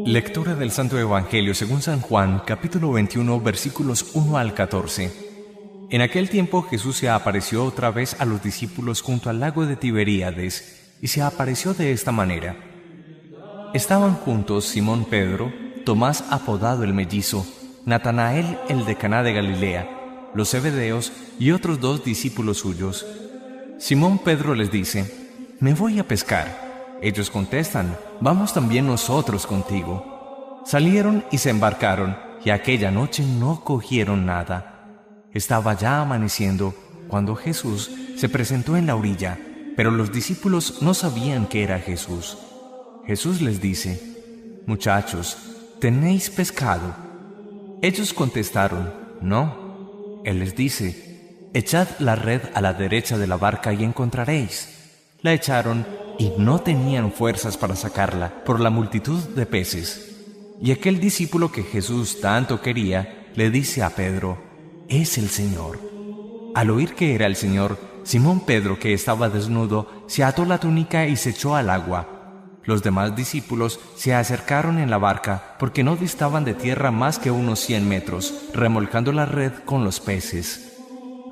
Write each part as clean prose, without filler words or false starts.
Lectura del Santo Evangelio según San Juan, capítulo 21, versículos 1 al 14. En aquel tiempo Jesús se apareció otra vez a los discípulos junto al lago de Tiberíades, y se apareció de esta manera. Estaban juntos Simón Pedro, Tomás apodado el Mellizo, Natanael el de Caná de Galilea, los Zebedeos y otros 2 discípulos suyos. Simón Pedro les dice: «Me voy a pescar». Ellos contestan: «Vamos también nosotros contigo». Salieron y se embarcaron, y aquella noche no cogieron nada. Estaba ya amaneciendo cuando Jesús se presentó en la orilla, pero los discípulos no sabían que era Jesús. Jesús les dice: «Muchachos, ¿tenéis pescado?». Ellos contestaron: «No». Él les dice: «Echad la red a la derecha de la barca y encontraréis». La echaron y no tenían fuerzas para sacarla por la multitud de peces. Y aquel discípulo que Jesús tanto quería le dice a Pedro: «Es el Señor». Al oír que era el Señor, Simón Pedro, que estaba desnudo, se ató la túnica y se echó al agua. Los demás discípulos se acercaron en la barca porque no distaban de tierra más que unos 100 metros, remolcando la red con los peces.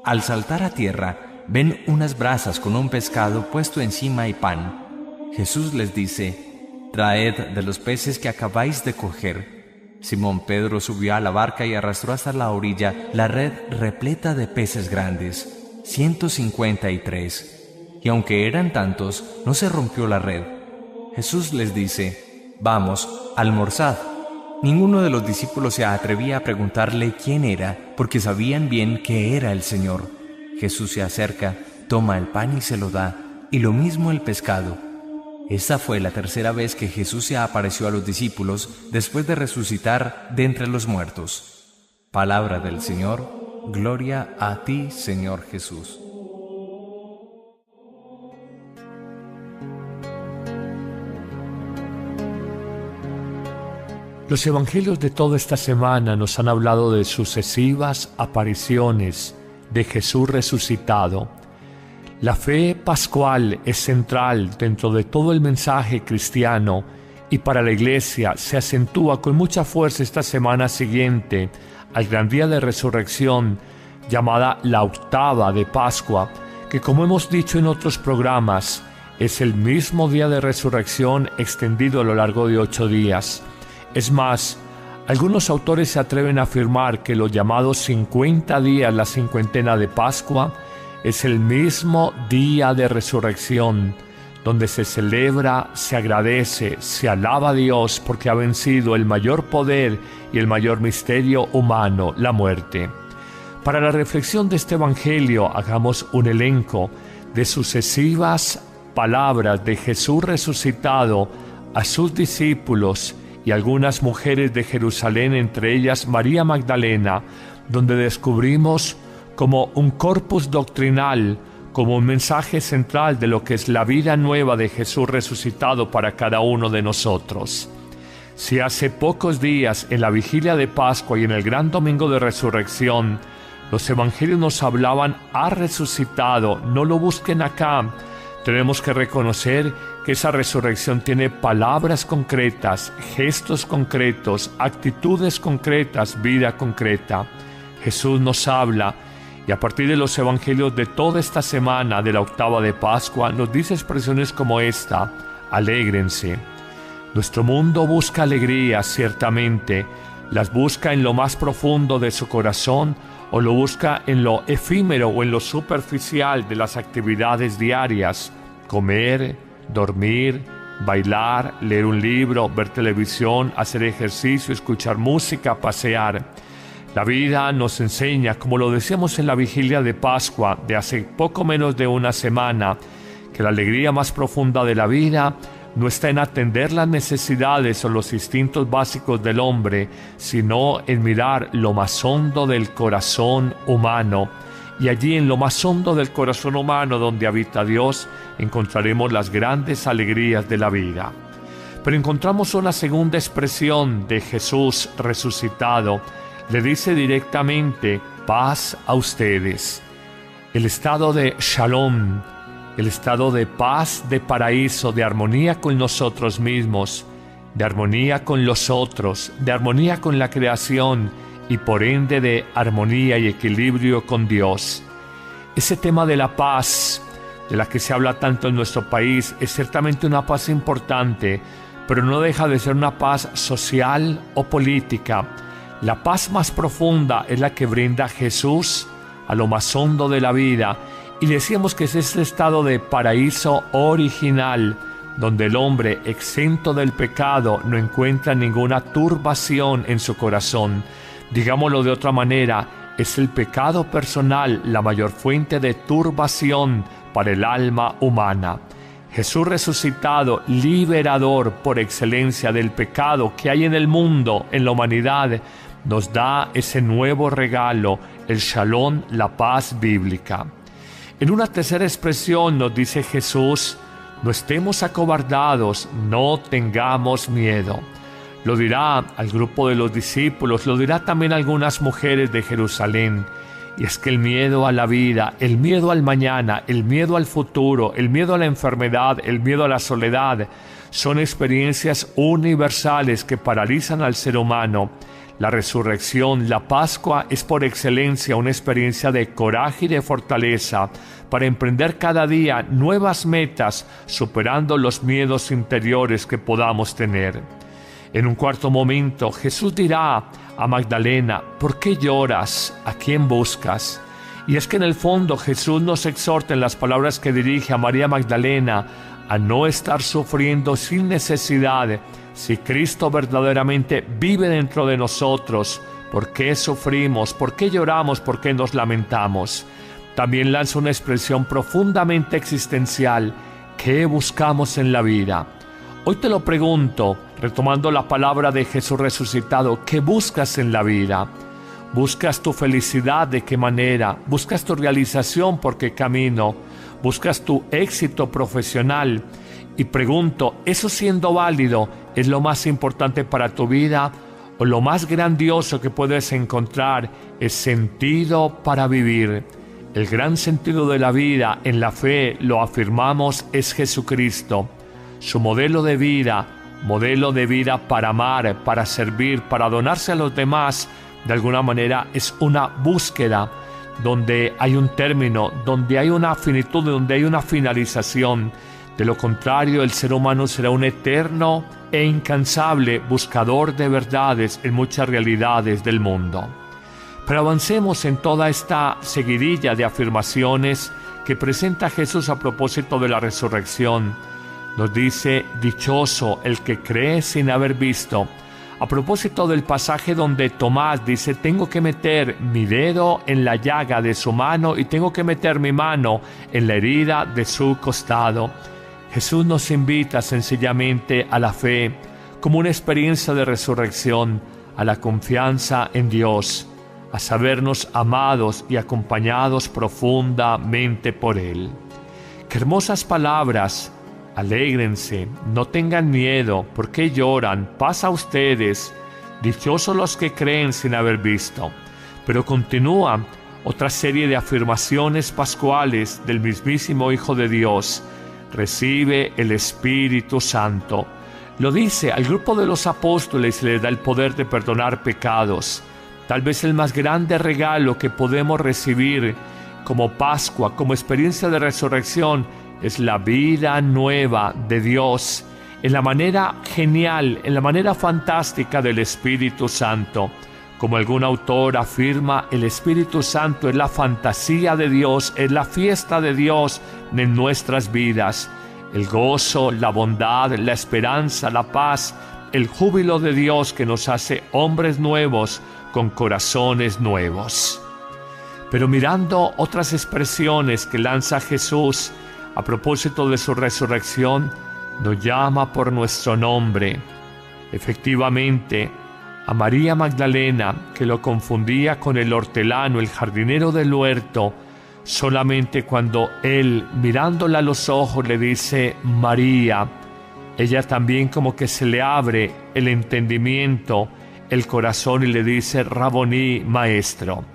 Al saltar a tierra, ven unas brasas con un pescado puesto encima y pan. Jesús les dice: «Traed de los peces que acabáis de coger». Simón Pedro subió a la barca y arrastró hasta la orilla la red repleta de peces grandes, 153. Y aunque eran tantos, no se rompió la red. Jesús les dice: «Vamos, almorzad». Ninguno de los discípulos se atrevía a preguntarle quién era, porque sabían bien que era el Señor. Jesús se acerca, toma el pan y se lo da, y lo mismo el pescado. Esta fue la tercera vez que Jesús se apareció a los discípulos después de resucitar de entre los muertos. Palabra del Señor. Gloria a ti, Señor Jesús. Los evangelios de toda esta semana nos han hablado de sucesivas apariciones de Jesús resucitado. La fe pascual es central dentro de todo el mensaje cristiano y para la Iglesia se acentúa con mucha fuerza esta semana siguiente al gran día de resurrección, llamada la octava de Pascua, que, como hemos dicho en otros programas, es el mismo día de resurrección extendido a lo largo de 8 días. Es más, algunos autores se atreven a afirmar que los llamados 50 días, la cincuentena de Pascua, es el mismo día de resurrección, donde se celebra, se agradece, se alaba a Dios porque ha vencido el mayor poder y el mayor misterio humano, la muerte. Para la reflexión de este evangelio, hagamos un elenco de sucesivas palabras de Jesús resucitado a sus discípulos y algunas mujeres de Jerusalén, entre ellas María Magdalena, donde descubrimos como un corpus doctrinal, como un mensaje central de lo que es la vida nueva de Jesús resucitado para cada uno de nosotros. Si hace pocos días, en la vigilia de Pascua y en el gran domingo de resurrección, los evangelios nos hablaban: «Ha resucitado, no lo busquen acá», tenemos que reconocer que esa resurrección tiene palabras concretas, gestos concretos, actitudes concretas, vida concreta. Jesús nos habla y a partir de los evangelios de toda esta semana de la octava de Pascua nos dice expresiones como esta: «Alégrense». Nuestro mundo busca alegría, ciertamente, las busca en lo más profundo de su corazón o lo busca en lo efímero o en lo superficial de las actividades diarias: comer, dormir, bailar, leer un libro, ver televisión, hacer ejercicio, escuchar música, pasear. La vida nos enseña, como lo decíamos en la vigilia de Pascua de hace poco menos de una semana, que la alegría más profunda de la vida no está en atender las necesidades o los instintos básicos del hombre, sino en mirar lo más hondo del corazón humano. Y allí, en lo más hondo del corazón humano, donde habita Dios, encontraremos las grandes alegrías de la vida. Pero encontramos una segunda expresión de Jesús resucitado. Le dice directamente: «Paz a ustedes». El estado de Shalom, el estado de paz, de paraíso, de armonía con nosotros mismos, de armonía con los otros, de armonía con la creación y por ende de armonía y equilibrio con Dios. Ese tema de la paz, de la que se habla tanto en nuestro país, es ciertamente una paz importante, pero no deja de ser una paz social o política. La paz más profunda es la que brinda Jesús a lo más hondo de la vida, y decíamos que es este estado de paraíso original, donde el hombre exento del pecado no encuentra ninguna turbación en su corazón. Digámoslo de otra manera, es el pecado personal la mayor fuente de turbación para el alma humana. Jesús resucitado, liberador por excelencia del pecado que hay en el mundo, en la humanidad, nos da ese nuevo regalo, el Shalom, la paz bíblica. En una tercera expresión nos dice Jesús: no estemos acobardados, no tengamos miedo. Lo dirá al grupo de los discípulos, lo dirá también a algunas mujeres de Jerusalén. Y es que el miedo a la vida, el miedo al mañana, el miedo al futuro, el miedo a la enfermedad, el miedo a la soledad, son experiencias universales que paralizan al ser humano. La resurrección, la Pascua, es por excelencia una experiencia de coraje y de fortaleza para emprender cada día nuevas metas, superando los miedos interiores que podamos tener. En un cuarto momento, Jesús dirá a Magdalena: ¿por qué lloras? ¿A quién buscas? Y es que en el fondo Jesús nos exhorta en las palabras que dirige a María Magdalena a no estar sufriendo sin necesidad. Si Cristo verdaderamente vive dentro de nosotros, ¿por qué sufrimos? ¿Por qué lloramos? ¿Por qué nos lamentamos? También lanza una expresión profundamente existencial: ¿qué buscamos en la vida? Hoy te lo pregunto, retomando la palabra de Jesús resucitado: ¿qué buscas en la vida? ¿Buscas tu felicidad? ¿De qué manera? ¿Buscas tu realización? ¿Por qué camino? ¿Buscas tu éxito profesional? Y pregunto, ¿eso siendo válido es lo más importante para tu vida? ¿O lo más grandioso que puedes encontrar es sentido para vivir? El gran sentido de la vida, en la fe lo afirmamos, es Jesucristo. Su modelo de vida para amar, para servir, para donarse a los demás, de alguna manera es una búsqueda donde hay un término, donde hay una finitud, donde hay una finalización. De lo contrario, el ser humano será un eterno e incansable buscador de verdades en muchas realidades del mundo. Pero avancemos en toda esta seguidilla de afirmaciones que presenta Jesús a propósito de la resurrección. Nos dice: dichoso el que cree sin haber visto. A propósito del pasaje donde Tomás dice: tengo que meter mi dedo en la llaga de su mano y tengo que meter mi mano en la herida de su costado. Jesús nos invita sencillamente a la fe como una experiencia de resurrección, a la confianza en Dios, a sabernos amados y acompañados profundamente por Él. ¡Qué hermosas palabras! Alégrense, no tengan miedo. ¿Por qué lloran? Paz a ustedes. Dichosos los que creen sin haber visto. Pero continúa otra serie de afirmaciones pascuales del mismísimo Hijo de Dios. Recibe el Espíritu Santo. Lo dice al grupo de los apóstoles y les da el poder de perdonar pecados. Tal vez el más grande regalo que podemos recibir como Pascua, como experiencia de resurrección, es la vida nueva de Dios, en la manera genial, en la manera fantástica del Espíritu Santo. Como algún autor afirma, el Espíritu Santo es la fantasía de Dios, es la fiesta de Dios en nuestras vidas. El gozo, la bondad, la esperanza, la paz, el júbilo de Dios que nos hace hombres nuevos con corazones nuevos. Pero mirando otras expresiones que lanza Jesús a propósito de su resurrección, nos llama por nuestro nombre. Efectivamente, a María Magdalena, que lo confundía con el hortelano, el jardinero del huerto, solamente cuando él, mirándola a los ojos, le dice María, ella también como que se le abre el entendimiento, el corazón, y le dice Raboní, maestro.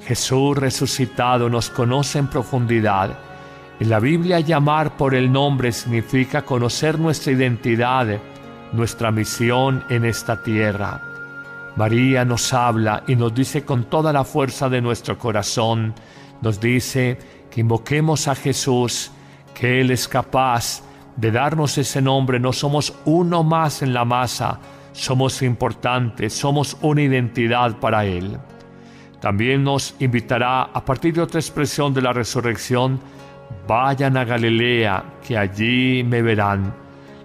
Jesús resucitado nos conoce en profundidad. En la Biblia, llamar por el nombre significa conocer nuestra identidad, nuestra misión en esta tierra. María nos habla y nos dice con toda la fuerza de nuestro corazón, nos dice que invoquemos a Jesús, que Él es capaz de darnos ese nombre. No somos uno más en la masa, somos importantes, somos una identidad para Él. También nos invitará, a partir de otra expresión de la resurrección, vayan a Galilea, que allí me verán.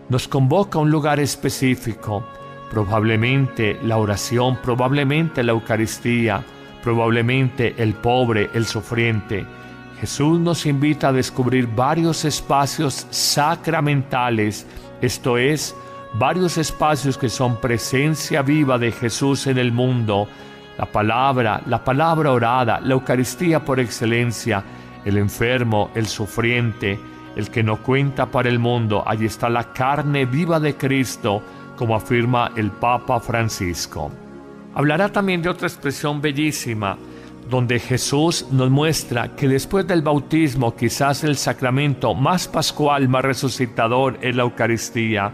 Nos convoca a un lugar específico, probablemente la oración, probablemente la Eucaristía, probablemente el pobre, el sufriente. Jesús nos invita a descubrir varios espacios sacramentales, esto es, varios espacios que son presencia viva de Jesús en el mundo. La palabra orada, la Eucaristía por excelencia, el enfermo, el sufriente, el que no cuenta para el mundo. Allí está la carne viva de Cristo, como afirma el Papa Francisco. Hablará también de otra expresión bellísima, donde Jesús nos muestra que después del bautismo, quizás el sacramento más pascual, más resucitador, es la Eucaristía.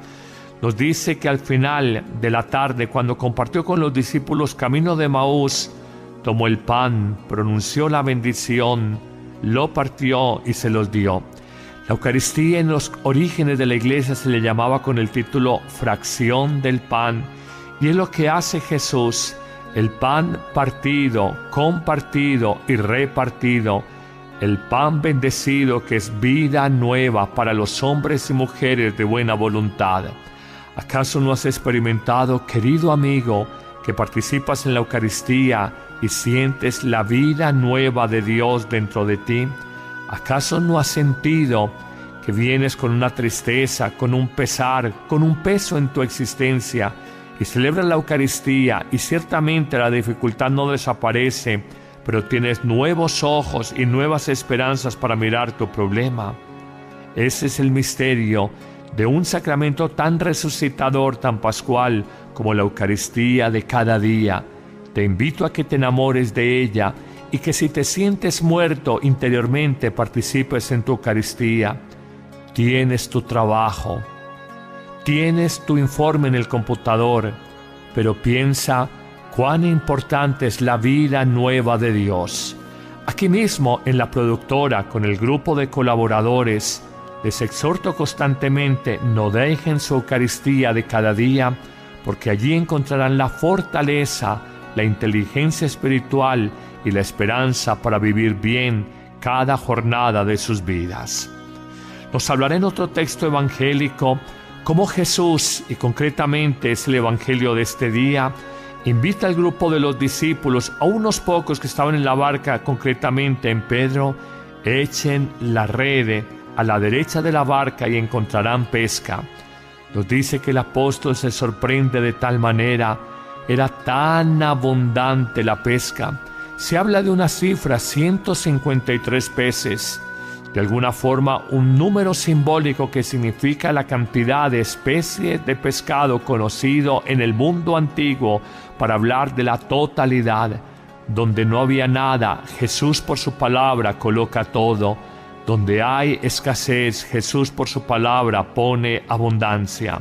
Nos dice que al final de la tarde, cuando compartió con los discípulos camino de Emaús, tomó el pan, pronunció la bendición, lo partió y se los dio. La Eucaristía en los orígenes de la Iglesia se le llamaba con el título fracción del pan, y es lo que hace Jesús. El pan partido, compartido y repartido, el pan bendecido que es vida nueva para los hombres y mujeres de buena voluntad. ¿Acaso no has experimentado, querido amigo, que participas en la Eucaristía y sientes la vida nueva de Dios dentro de ti? ¿Acaso no has sentido que vienes con una tristeza, con un pesar, con un peso en tu existencia, y celebras la Eucaristía y ciertamente la dificultad no desaparece, pero tienes nuevos ojos y nuevas esperanzas para mirar tu problema? Ese es el misterio de un sacramento tan resucitador, tan pascual como la Eucaristía de cada día. Te invito a que te enamores de ella y que si te sientes muerto interiormente participes en tu Eucaristía. Tienes tu trabajo, tienes tu informe en el computador, pero piensa cuán importante es la vida nueva de Dios. Aquí mismo en la productora, con el grupo de colaboradores, les exhorto constantemente: no dejen su Eucaristía de cada día, porque allí encontrarán la fortaleza, la inteligencia espiritual y la esperanza para vivir bien cada jornada de sus vidas. Nos hablará en otro texto evangélico cómo Jesús, y concretamente es el evangelio de este día, invita al grupo de los discípulos, a unos pocos que estaban en la barca, concretamente en Pedro: echen la red a la derecha de la barca y encontrarán pesca. Nos dice que el apóstol se sorprende de tal manera, era tan abundante la pesca. Se habla de una cifra, 153 peces. De alguna forma, un número simbólico que significa la cantidad de especies de pescado conocido en el mundo antiguo para hablar de la totalidad. Donde no había nada, Jesús por su palabra coloca todo. Donde hay escasez, Jesús por su palabra pone abundancia.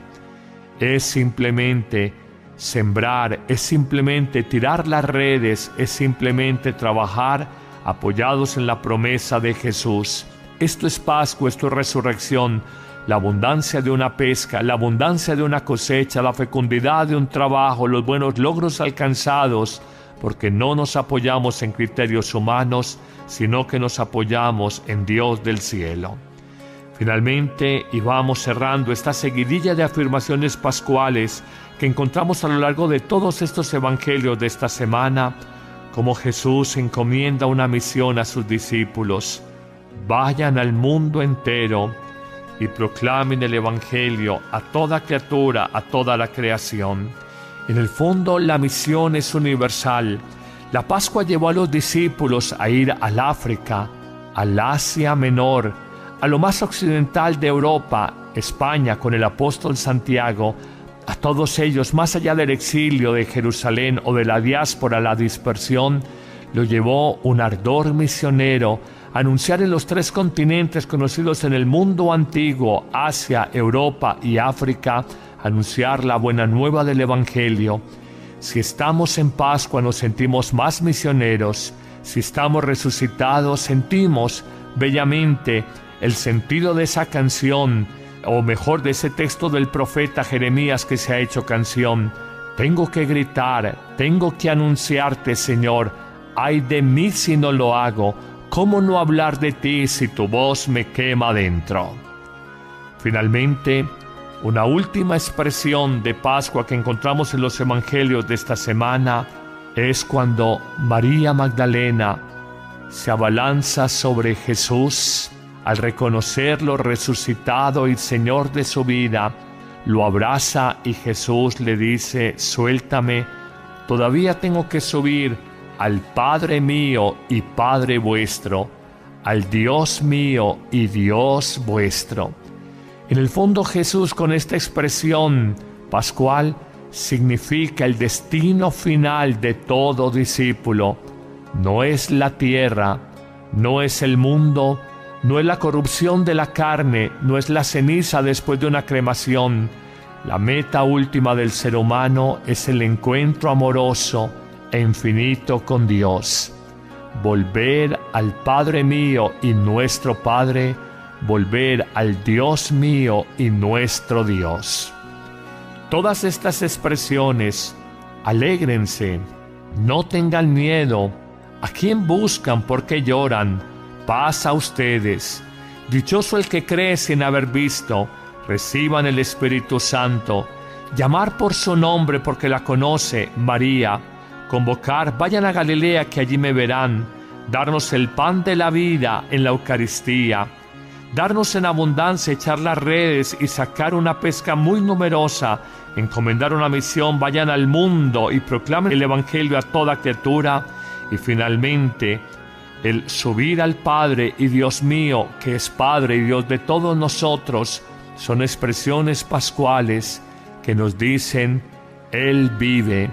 Es simplemente sembrar, es simplemente tirar las redes, es simplemente trabajar apoyados en la promesa de Jesús. Esto es Pascua, esto es resurrección, la abundancia de una pesca, la abundancia de una cosecha, la fecundidad de un trabajo, los buenos logros alcanzados, porque no nos apoyamos en criterios humanos, sino que nos apoyamos en Dios del cielo. Finalmente, y vamos cerrando esta seguidilla de afirmaciones pascuales que encontramos a lo largo de todos estos evangelios de esta semana, como Jesús encomienda una misión a sus discípulos: vayan al mundo entero y proclamen el evangelio a toda criatura, a toda la creación. En el fondo, la misión es universal. La Pascua llevó a los discípulos a ir al África, al Asia Menor, a lo más occidental de Europa, España, con el apóstol Santiago. A todos ellos, más allá del exilio de Jerusalén o de la diáspora, la dispersión, lo llevó un ardor misionero a anunciar en los 3 continentes conocidos en el mundo antiguo, Asia, Europa y África, anunciar la buena nueva del Evangelio. Si estamos en Pascua nos sentimos más misioneros. Si estamos resucitados sentimos bellamente el sentido de esa canción, o mejor de ese texto del profeta Jeremías que se ha hecho canción. Tengo que gritar, tengo que anunciarte, Señor. Ay de mí si no lo hago. ¿Cómo no hablar de ti si tu voz me quema dentro? Finalmente, una última expresión de Pascua que encontramos en los evangelios de esta semana es cuando María Magdalena se abalanza sobre Jesús al reconocerlo resucitado y Señor de su vida. Lo abraza y Jesús le dice: suéltame, todavía tengo que subir al Padre mío y Padre vuestro, al Dios mío y Dios vuestro. En el fondo, Jesús, con esta expresión pascual, significa el destino final de todo discípulo. No es la tierra, no es el mundo, no es la corrupción de la carne, no es la ceniza después de una cremación. La meta última del ser humano es el encuentro amoroso e infinito con Dios. Volver al Padre mío y nuestro Padre, volver al Dios mío y nuestro Dios. Todas estas expresiones, alégrense, no tengan miedo. ¿A quién buscan? ¿Por qué lloran? Paz a ustedes. Dichoso el que cree sin haber visto. Reciban el Espíritu Santo. Llamar por su nombre porque la conoce, María. Convocar, vayan a Galilea que allí me verán. Darnos el pan de la vida en la Eucaristía. Darnos en abundancia, echar las redes y sacar una pesca muy numerosa. Encomendar una misión, vayan al mundo y proclamen el Evangelio a toda criatura. Y finalmente, el subir al Padre y Dios mío, que es Padre y Dios de todos nosotros, son expresiones pascuales que nos dicen: Él vive,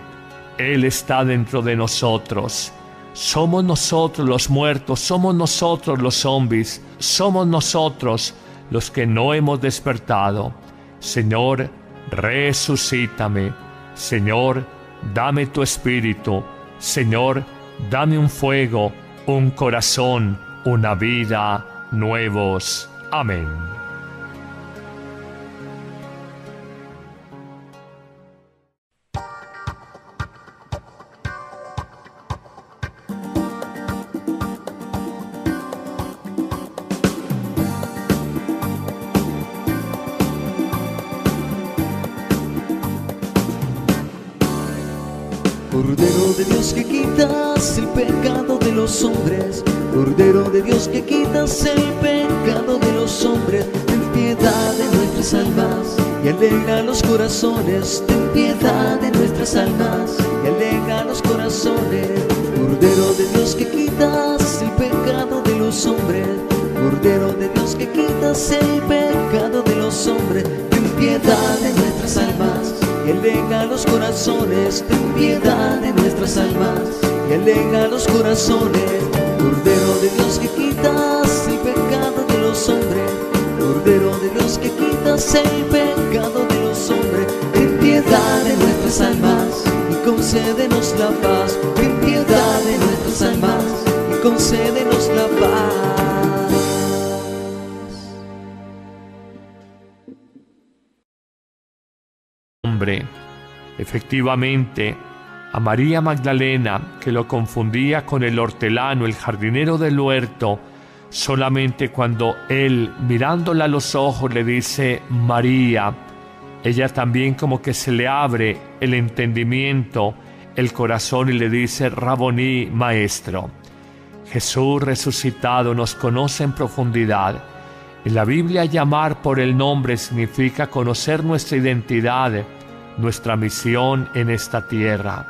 Él está dentro de nosotros. Somos nosotros los muertos, somos nosotros los zombies, somos nosotros los que no hemos despertado. Señor, resucítame. Señor, dame tu espíritu. Señor, dame un fuego, un corazón, una vida nuevos. Amén. Cordero de Dios que quitas el pecado de los hombres, Cordero de Dios que quitas el pecado de los hombres, ten piedad de nuestras almas y alegra los corazones, ten piedad de nuestras almas y alegra los corazones. Cordero de Dios que quitas el pecado de los hombres, Cordero de Dios que quitas el pecado de los hombres, ten piedad de nuestras almas y alegra los corazones, ten piedad de nuestras almas y alegra los corazones. Cordero de Dios que quitas el pecado de los hombres, Cordero de Dios que quitas el pecado de los hombres, ten piedad de nuestras almas y concédenos la paz, ten piedad de nuestras almas y concédenos la paz. Efectivamente, a María Magdalena, que lo confundía con el hortelano, el jardinero del huerto, solamente cuando él, mirándola a los ojos, le dice María, ella también como que se le abre el entendimiento, el corazón, y le dice Raboní, maestro. Jesús resucitado nos conoce en profundidad. En la Biblia, llamar por el nombre significa conocer nuestra identidad, nuestra misión en esta tierra.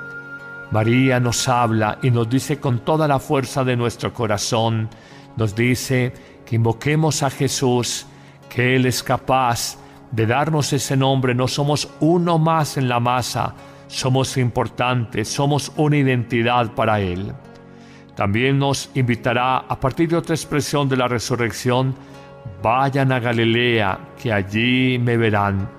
María nos habla y nos dice con toda la fuerza de nuestro corazón, nos dice que invoquemos a Jesús, que Él es capaz de darnos ese nombre. No somos uno más en la masa, somos importantes, somos una identidad para Él. También nos invitará, a partir de otra expresión de la resurrección, vayan a Galilea, que allí me verán.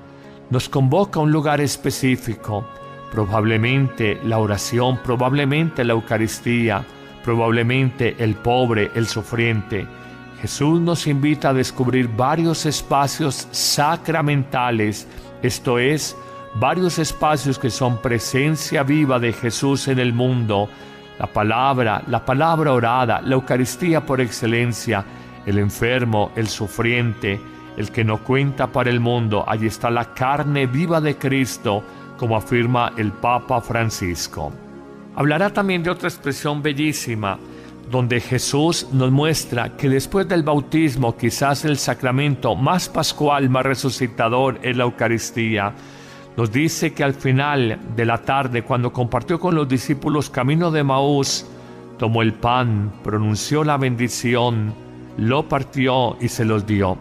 nos convoca a un lugar específico, probablemente la oración, probablemente la Eucaristía, probablemente el pobre, el sufriente. Jesús nos invita a descubrir varios espacios sacramentales, esto es, varios espacios que son presencia viva de Jesús en el mundo. La palabra orada, la Eucaristía por excelencia, el enfermo, el sufriente, el que no cuenta para el mundo. Allí está la carne viva de Cristo, como afirma el Papa Francisco. Hablará también de otra expresión bellísima, donde Jesús nos muestra que después del bautismo, quizás el sacramento más pascual, más resucitador, es la Eucaristía. Nos dice que al final de la tarde, cuando compartió con los discípulos camino de Emaús, tomó el pan, pronunció la bendición, lo partió y se los dio.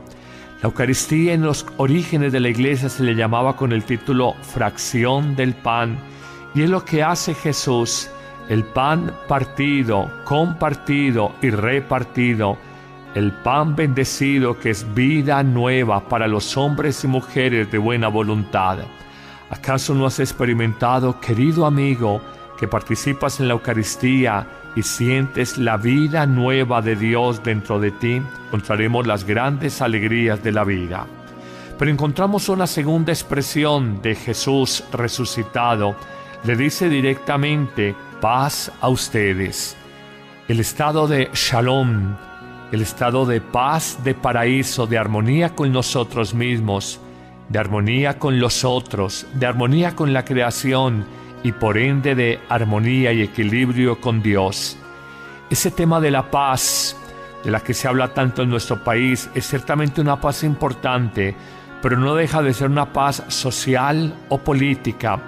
La Eucaristía en los orígenes de la Iglesia se le llamaba con el título fracción del pan, y es lo que hace Jesús, el pan partido, compartido y repartido, el pan bendecido que es vida nueva para los hombres y mujeres de buena voluntad. ¿Acaso no has experimentado, querido amigo, que participas en la Eucaristía y sientes la vida nueva de Dios dentro de ti? Encontraremos las grandes alegrías de la vida. Pero encontramos una segunda expresión de Jesús resucitado. Le dice directamente: paz a ustedes. El estado de shalom, el estado de paz, de paraíso, de armonía con nosotros mismos, de armonía con los otros, de armonía con la creación y por ende de armonía y equilibrio con Dios. Ese tema de la paz, de la que se habla tanto en nuestro país, es ciertamente una paz importante, pero no deja de ser una paz social o política.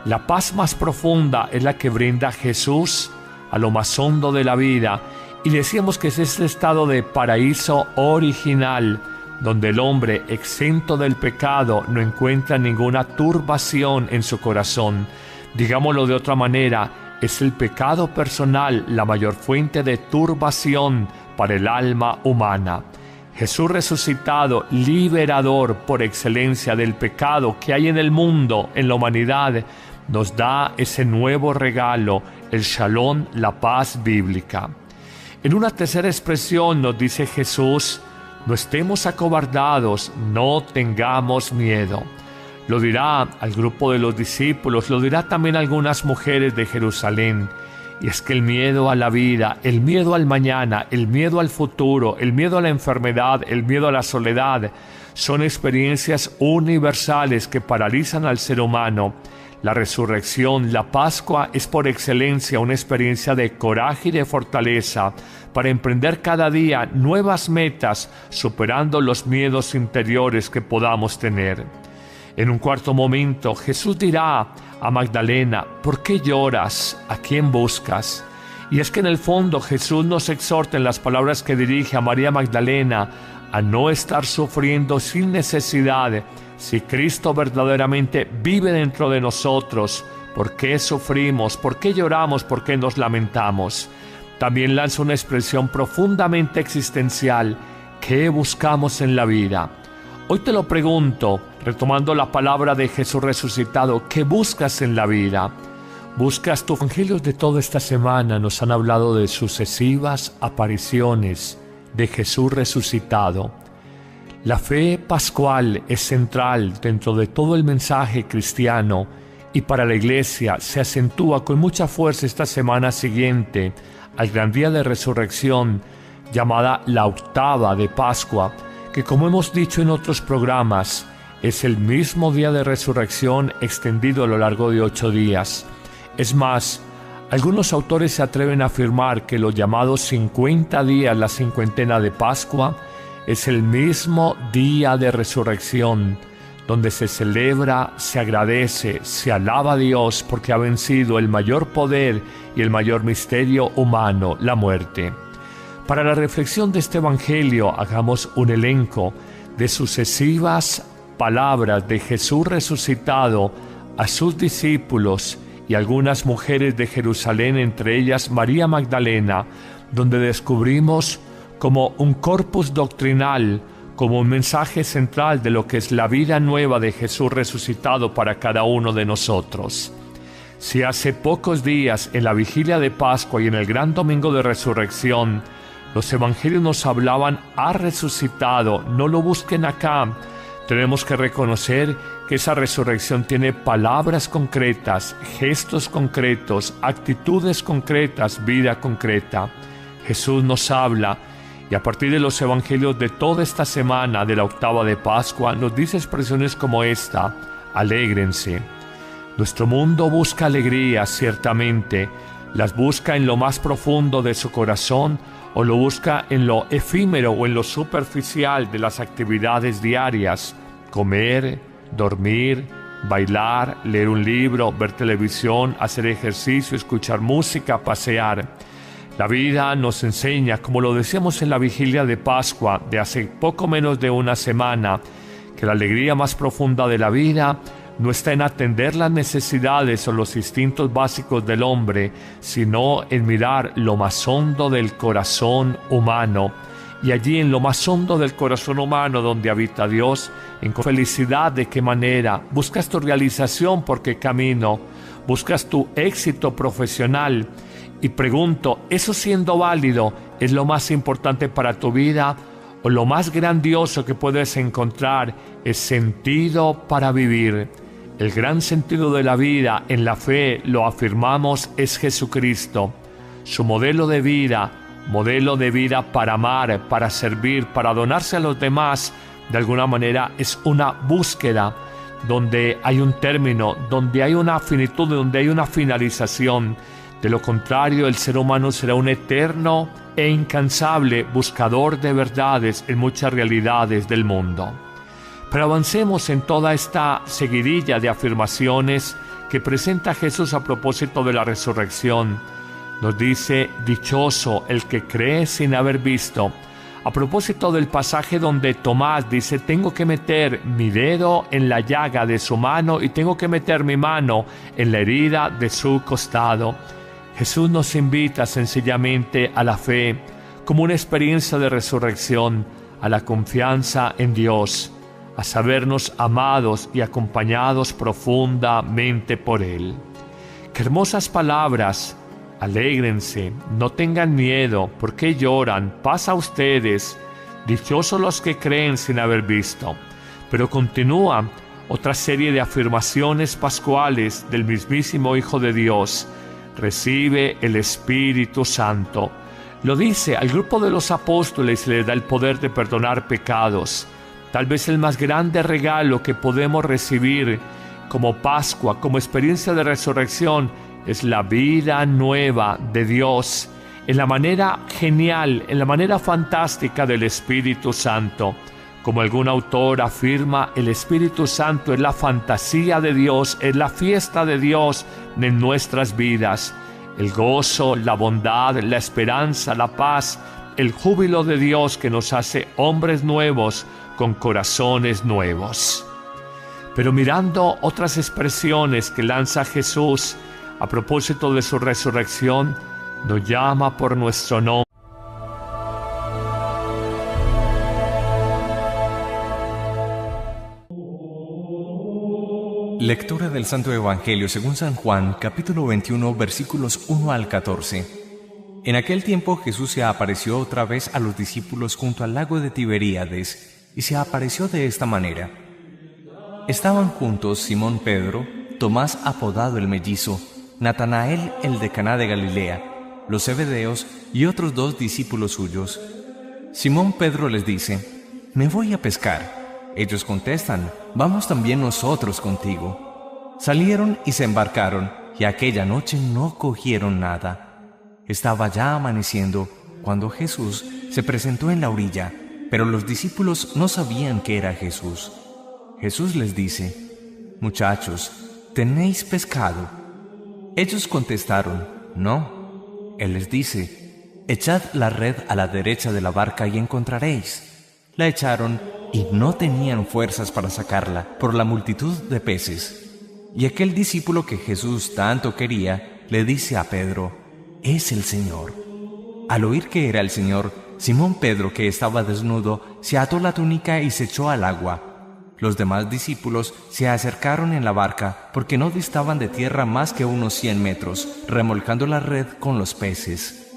La paz más profunda es la que brinda Jesús a lo más hondo de la vida, y decíamos que es ese estado de paraíso original, donde el hombre exento del pecado no encuentra ninguna turbación en su corazón. Digámoslo de otra manera, es el pecado personal la mayor fuente de turbación para el alma humana. Jesús resucitado, liberador por excelencia del pecado que hay en el mundo, en la humanidad, nos da ese nuevo regalo, el shalom, la paz bíblica. En una tercera expresión nos dice Jesús: no estemos acobardados, no tengamos miedo. Lo dirá al grupo de los discípulos, lo dirá también a algunas mujeres de Jerusalén. Y es que el miedo a la vida, el miedo al mañana, el miedo al futuro, el miedo a la enfermedad, el miedo a la soledad, son experiencias universales que paralizan al ser humano. La resurrección, la Pascua, es por excelencia una experiencia de coraje y de fortaleza para emprender cada día nuevas metas, superando los miedos interiores que podamos tener. En un cuarto momento, Jesús dirá a Magdalena: ¿por qué lloras? ¿A quién buscas? Y es que en el fondo Jesús nos exhorta en las palabras que dirige a María Magdalena a no estar sufriendo sin necesidad. Si Cristo verdaderamente vive dentro de nosotros, ¿por qué sufrimos? ¿Por qué lloramos? ¿Por qué nos lamentamos? También lanza una expresión profundamente existencial: ¿qué buscamos en la vida? Hoy te lo pregunto, retomando la palabra de Jesús resucitado: ¿qué buscas en la vida? ¿Buscas tu? Los evangelios de toda esta semana nos han hablado de sucesivas apariciones de Jesús resucitado. La fe pascual es central dentro de todo el mensaje cristiano, y para la Iglesia se acentúa con mucha fuerza esta semana siguiente al gran día de resurrección, llamada la octava de Pascua, que, como hemos dicho en otros programas, es el mismo día de resurrección extendido a lo largo de 8 días. Es más, algunos autores se atreven a afirmar que los llamados 50 días, la cincuentena de Pascua, es el mismo día de resurrección, donde se celebra, se agradece, se alaba a Dios porque ha vencido el mayor poder y el mayor misterio humano, la muerte. Para la reflexión de este evangelio, hagamos un elenco de sucesivas palabras de Jesús resucitado a sus discípulos y algunas mujeres de Jerusalén, entre ellas María Magdalena, donde descubrimos como un corpus doctrinal, como un mensaje central de lo que es la vida nueva de Jesús resucitado para cada uno de nosotros. Si hace pocos días, en la vigilia de Pascua y en el gran domingo de resurrección, los evangelios nos hablaban "ha resucitado, no lo busquen acá", tenemos que reconocer que esa resurrección tiene palabras concretas, gestos concretos, actitudes concretas, vida concreta. Jesús nos habla y a partir de los evangelios de toda esta semana de la octava de Pascua nos dice expresiones como esta: alégrense. Nuestro mundo busca alegría, ciertamente, las busca en lo más profundo de su corazón o lo busca en lo efímero o en lo superficial de las actividades diarias: comer, dormir, bailar, leer un libro, ver televisión, hacer ejercicio, escuchar música, pasear. La vida nos enseña, como lo decíamos en la vigilia de Pascua de hace poco menos de una semana, que la alegría más profunda de la vida no está en atender las necesidades o los instintos básicos del hombre, sino en mirar lo más hondo del corazón humano. Y allí, en lo más hondo del corazón humano, donde habita Dios, en felicidad, ¿de qué manera? Buscas tu realización, ¿por qué camino? Buscas tu éxito profesional. Y pregunto, ¿eso siendo válido es lo más importante para tu vida? ¿O lo más grandioso que puedes encontrar es sentido para vivir? El gran sentido de la vida, en la fe lo afirmamos, es Jesucristo. Su modelo de vida para amar, para servir, para donarse a los demás, de alguna manera es una búsqueda donde hay un término, donde hay una finitud, donde hay una finalización. De lo contrario, el ser humano será un eterno e incansable buscador de verdades en muchas realidades del mundo. Pero avancemos en toda esta seguidilla de afirmaciones que presenta Jesús a propósito de la resurrección. Nos dice: dichoso el que cree sin haber visto. A propósito del pasaje donde Tomás dice: tengo que meter mi dedo en la llaga de su mano y tengo que meter mi mano en la herida de su costado. Jesús nos invita sencillamente a la fe como una experiencia de resurrección, a la confianza en Dios, a sabernos amados y acompañados profundamente por Él. ¡Qué hermosas palabras! Alégrense, no tengan miedo. ¿Por qué lloran? Pasa a ustedes. Dichosos los que creen sin haber visto. Pero continúa otra serie de afirmaciones pascuales del mismísimo Hijo de Dios. Recibe el Espíritu Santo. Lo dice al grupo de los apóstoles, le da el poder de perdonar pecados. Tal vez el más grande regalo que podemos recibir como Pascua, como experiencia de resurrección, es la vida nueva de Dios, en la manera genial, en la manera fantástica del Espíritu Santo. Como algún autor afirma, el Espíritu Santo es la fantasía de Dios, es la fiesta de Dios en nuestras vidas. El gozo, la bondad, la esperanza, la paz, el júbilo de Dios que nos hace hombres nuevos con corazones nuevos. Pero mirando otras expresiones que lanza Jesús a propósito de su resurrección, nos llama por nuestro nombre. Lectura del Santo Evangelio según San Juan, capítulo 21, versículos 1 al 14. En aquel tiempo Jesús se apareció otra vez a los discípulos junto al lago de Tiberíades, y se apareció de esta manera. Estaban juntos Simón Pedro, Tomás apodado el Mellizo, Natanael el de Caná de Galilea, los Zebedeos y otros 2 discípulos suyos. Simón Pedro les dice: «Me voy a pescar». Ellos contestan: «Vamos también nosotros contigo». Salieron y se embarcaron, y aquella noche no cogieron nada. Estaba ya amaneciendo cuando Jesús se presentó en la orilla, pero los discípulos no sabían que era Jesús. Jesús les dice: «Muchachos, ¿tenéis pescado?». Ellos contestaron: «No». Él les dice: «Echad la red a la derecha de la barca y encontraréis». La echaron y no tenían fuerzas para sacarla por la multitud de peces. Y aquel discípulo que Jesús tanto quería le dice a Pedro: «Es el Señor». Al oír que era el Señor, Simón Pedro, que estaba desnudo, se ató la túnica y se echó al agua. Los demás discípulos se acercaron en la barca porque no distaban de tierra más que unos 100 metros, remolcando la red con los peces.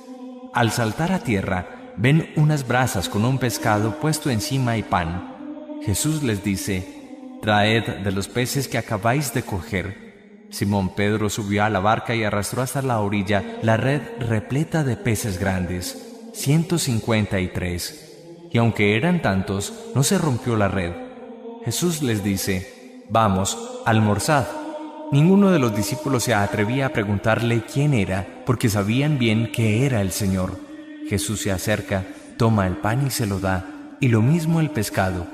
Al saltar a tierra, ven unas brasas con un pescado puesto encima y pan. Jesús les dice: «Traed de los peces que acabáis de coger». Simón Pedro subió a la barca y arrastró hasta la orilla la red repleta de peces grandes, 153. Y aunque eran tantos, no se rompió la red. Jesús les dice: «Vamos, almorzad». Ninguno de los discípulos se atrevía a preguntarle quién era, porque sabían bien que era el Señor. Jesús se acerca, toma el pan y se lo da, y lo mismo el pescado.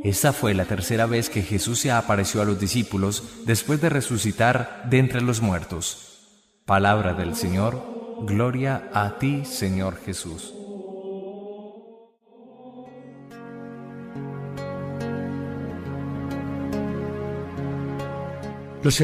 Esta fue la tercera vez que Jesús se apareció a los discípulos después de resucitar de entre los muertos. Palabra del Señor, gloria a ti, Señor Jesús. Los